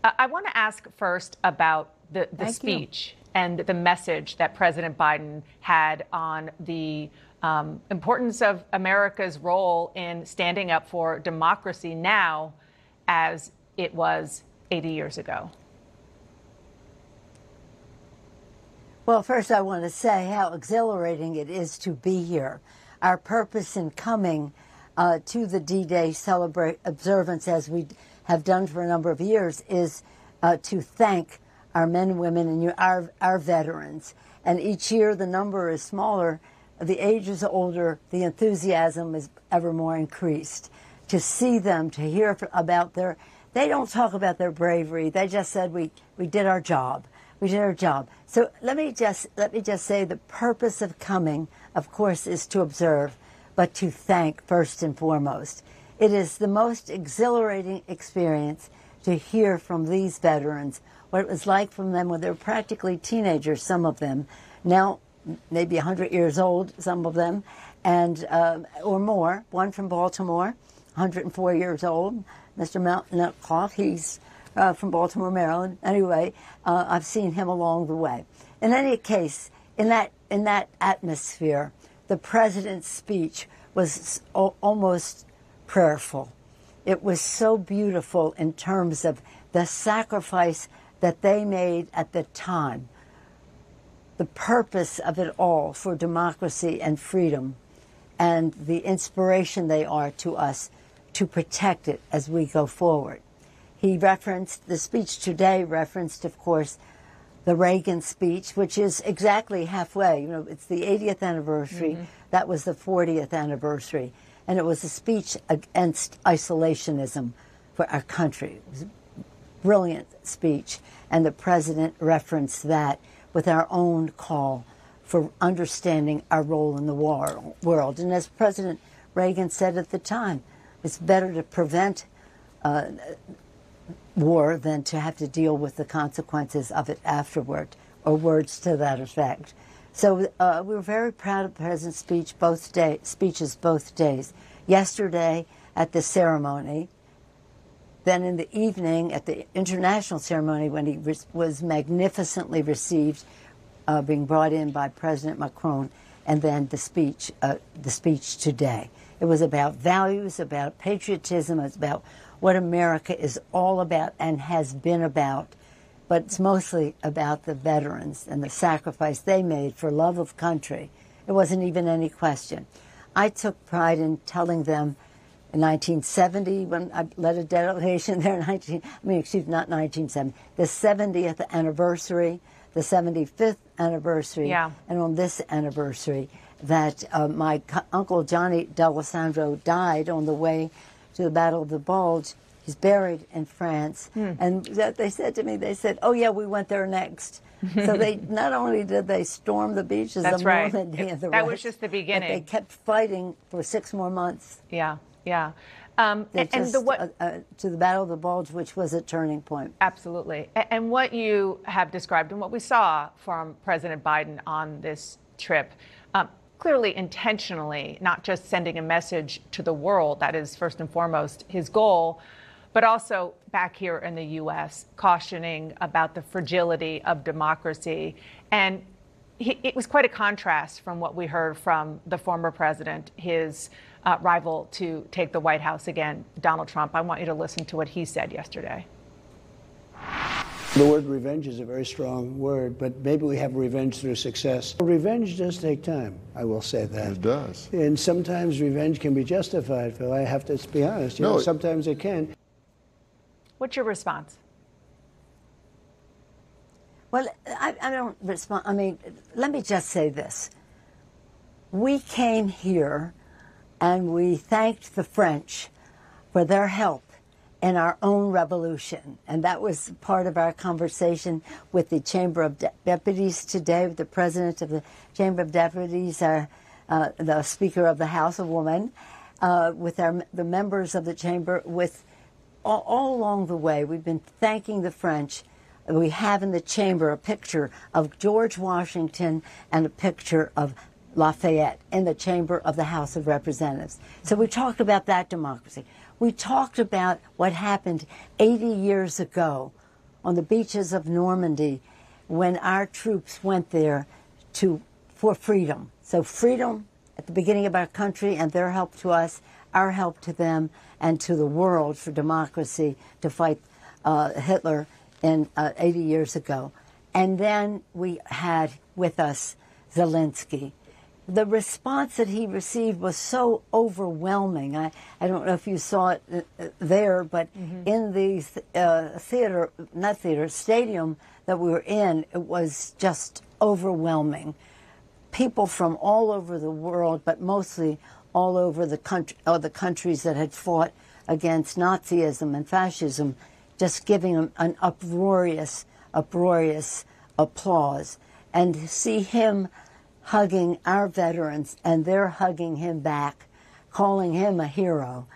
I want to ask first about the speech and the message that President Biden had on the importance of America's role in standing up for democracy now as it was 80 years ago. Well, first I want to say how exhilarating it is to be here. Our purpose in coming to the D-Day observance, as we have done for a number of years, is to thank our men and women and our veterans. And each year the number is smaller, the age is older, the enthusiasm is ever more increased. To see them, to hear about they don't talk about their bravery. They just said we did our job. We did our job. So let me just say the purpose of coming, of course, is to observe, but to thank first and foremost. It is the most exhilarating experience to hear from these veterans what it was like from them when they were practically teenagers, some of them, now maybe 100 years old, some of them, and or more. One from Baltimore, 104 years old, Mr. Metcalf, he's from Baltimore, Maryland. Anyway, I've seen him along the way. In any case, in that atmosphere, the president's speech was almost prayerful. It was so beautiful in terms of the sacrifice that they made at the time, the purpose of it all for democracy and freedom, and the inspiration they are to us to protect it as we go forward. He referenced, the speech today referenced, of course, the Reagan speech, which is exactly halfway. You know, it's the 80th anniversary. Mm-hmm. That was the 40th anniversary. And it was a speech against isolationism for our country. It was a brilliant speech. And the president referenced that with our own call for understanding our role in the world. And as President Reagan said at the time, it's better to prevent war than to have to deal with the consequences of it afterward, or words to that effect. So we were very proud of the president's speeches both days. Yesterday at the ceremony, then in the evening at the international ceremony when he was magnificently received, being brought in by President Macron, and then the speech today. It was about values, about patriotism, it's about what America is all about and has been about, but it's mostly about the veterans and the sacrifice they made for love of country. It wasn't even any question. I took pride in telling them in 1970, when I led a delegation there, not 1970, the 70th anniversary, the 75th anniversary, and on this anniversary, that my uncle Johnny D'Alessandro died on the way to the Battle of the Bulge. He's buried in France. And they said to me, they said, oh, yeah, we went there next. So they not only did they storm the beaches of Normandy and the rest, that was just the beginning. But they kept fighting for 6 more months. Yeah. To the Battle of the Bulge, which was a turning point. Absolutely. And what you have described and what we saw from President Biden on this trip, clearly intentionally, not just sending a message to the world, that is first and foremost his goal, but also back here in the U.S., cautioning about the fragility of democracy. And it was quite a contrast from what we heard from the former president, his rival to take the White House again, Donald Trump. I want you to listen to what he said yesterday. The word revenge is a very strong word, but maybe we have revenge through success. Revenge does take time, I will say that. It does. And sometimes revenge can be justified, Phil. I have to be honest. You know, sometimes it can. What's your response? Well, I don't respond. I mean, let me just say this. We came here and we thanked the French for their help in our own revolution. And that was part of our conversation with the Chamber of Deputies today, with the president of the Chamber of Deputies, the Speaker of the House, a woman, with the members of the Chamber, with all along the way. We've been thanking the French. We have in the Chamber a picture of George Washington and a picture of Lafayette in the Chamber of the House of Representatives. So we talked about that democracy. We talked about what happened 80 years ago on the beaches of Normandy when our troops went there for freedom. So freedom at the beginning of our country and their help to us, our help to them and to the world for democracy to fight Hitler 80 years ago. And then we had with us Zelensky. The response that he received was so overwhelming. I don't know if you saw it there, but in the stadium that we were in, it was just overwhelming. People from all over the world, but mostly all over the countries that had fought against Nazism and fascism, just giving them an uproarious applause. And to see him hugging our veterans and they're hugging him back, calling him a hero,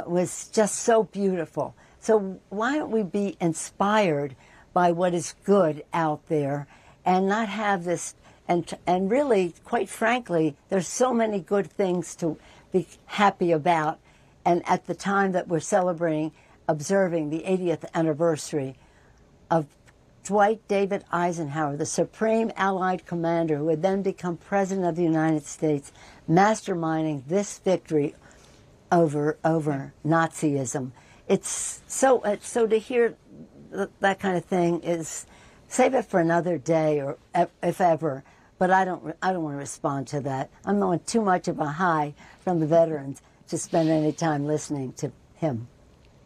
was just so beautiful. So why don't we be inspired by what is good out there and not have this, and really, quite frankly, there's so many good things to be happy about. And at the time that we're observing the 80th anniversary of Dwight David Eisenhower, the Supreme Allied Commander who would then become President of the United States, masterminding this victory over Nazism. It's so to hear that kind of thing is, save it for another day, or if ever. But I don't want to respond to that. I'm on too much of a high from the veterans to spend any time listening to him.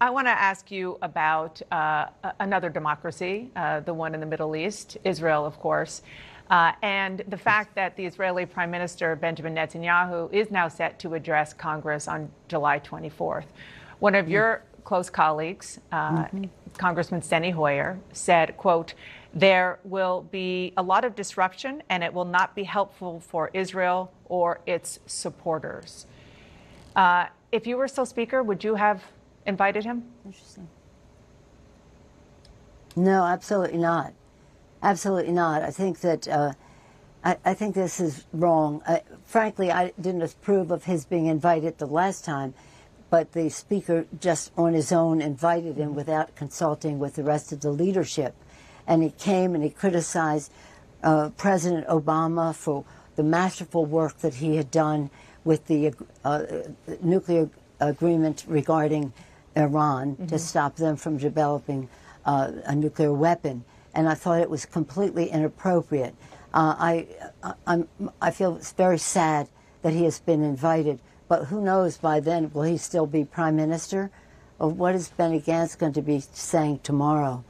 I want to ask you about another democracy, the one in the Middle East, Israel, of course, and the fact that the Israeli Prime Minister Benjamin Netanyahu is now set to address Congress on July 24th. One of your close colleagues, Congressman Steny Hoyer, said, quote, "There will be a lot of disruption and it will not be helpful for Israel or its supporters." If you were still Speaker, would you have invited him? Interesting. No, absolutely not. Absolutely not. I think that I think this is wrong. Frankly, I didn't approve of his being invited the last time, but the Speaker just on his own invited him without consulting with the rest of the leadership. And he came and he criticized President Obama for the masterful work that he had done with the nuclear agreement regarding Iran to stop them from developing a nuclear weapon. And I thought it was completely inappropriate. I feel it's very sad that he has been invited, but who knows by then, will he still be Prime Minister? Or what is Benny Gantz going to be saying tomorrow?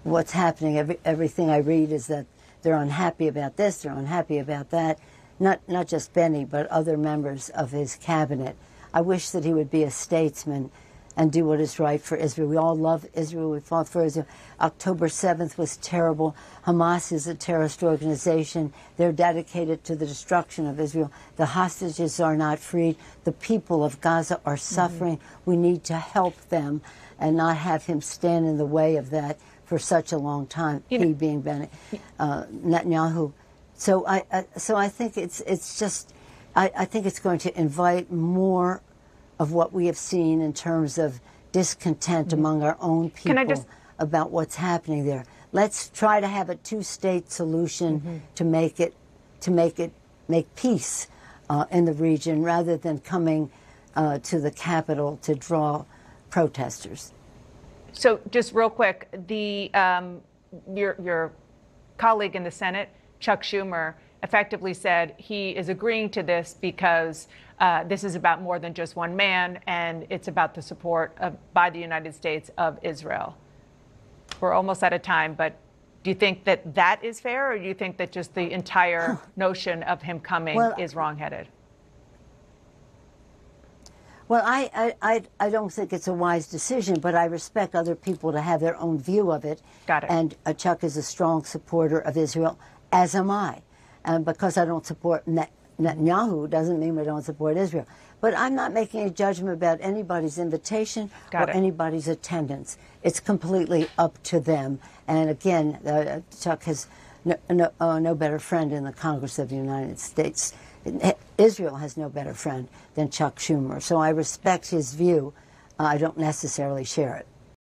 What's happening? Everything I read is that they're unhappy about this, they're unhappy about that. Not just Benny, but other members of his cabinet. I wish that he would be a statesman and do what is right for Israel. We all love Israel. We fought for Israel. October 7th was terrible. Hamas is a terrorist organization. They're dedicated to the destruction of Israel. The hostages are not freed. The people of Gaza are suffering. We need to help them and not have him stand in the way of that for such a long time, he being Netanyahu. So I think it's just, I think it's going to invite more of what we have seen in terms of discontent among our own people about what's happening there. Let's try to have a two-state solution to make peace in the region, rather than coming to the capital to draw protesters. So just real quick, your colleague in the Senate, Chuck Schumer, effectively said he is agreeing to this because this is about more than just one man, and it's about the support by the United States of Israel. We're almost out of time, but do you think that that is fair, or do you think that just the entire notion of him coming is wrongheaded? Well, I don't think it's a wise decision, but I respect other people to have their own view of it. Got it. And Chuck is a strong supporter of Israel, as am I. And because I don't support Netanyahu doesn't mean we don't support Israel. But I'm not making a judgment about anybody's invitation or anybody's attendance. It's completely up to them. And again, Chuck has no better friend in the Congress of the United States. Israel has no better friend than Chuck Schumer. So I respect his view. I don't necessarily share it.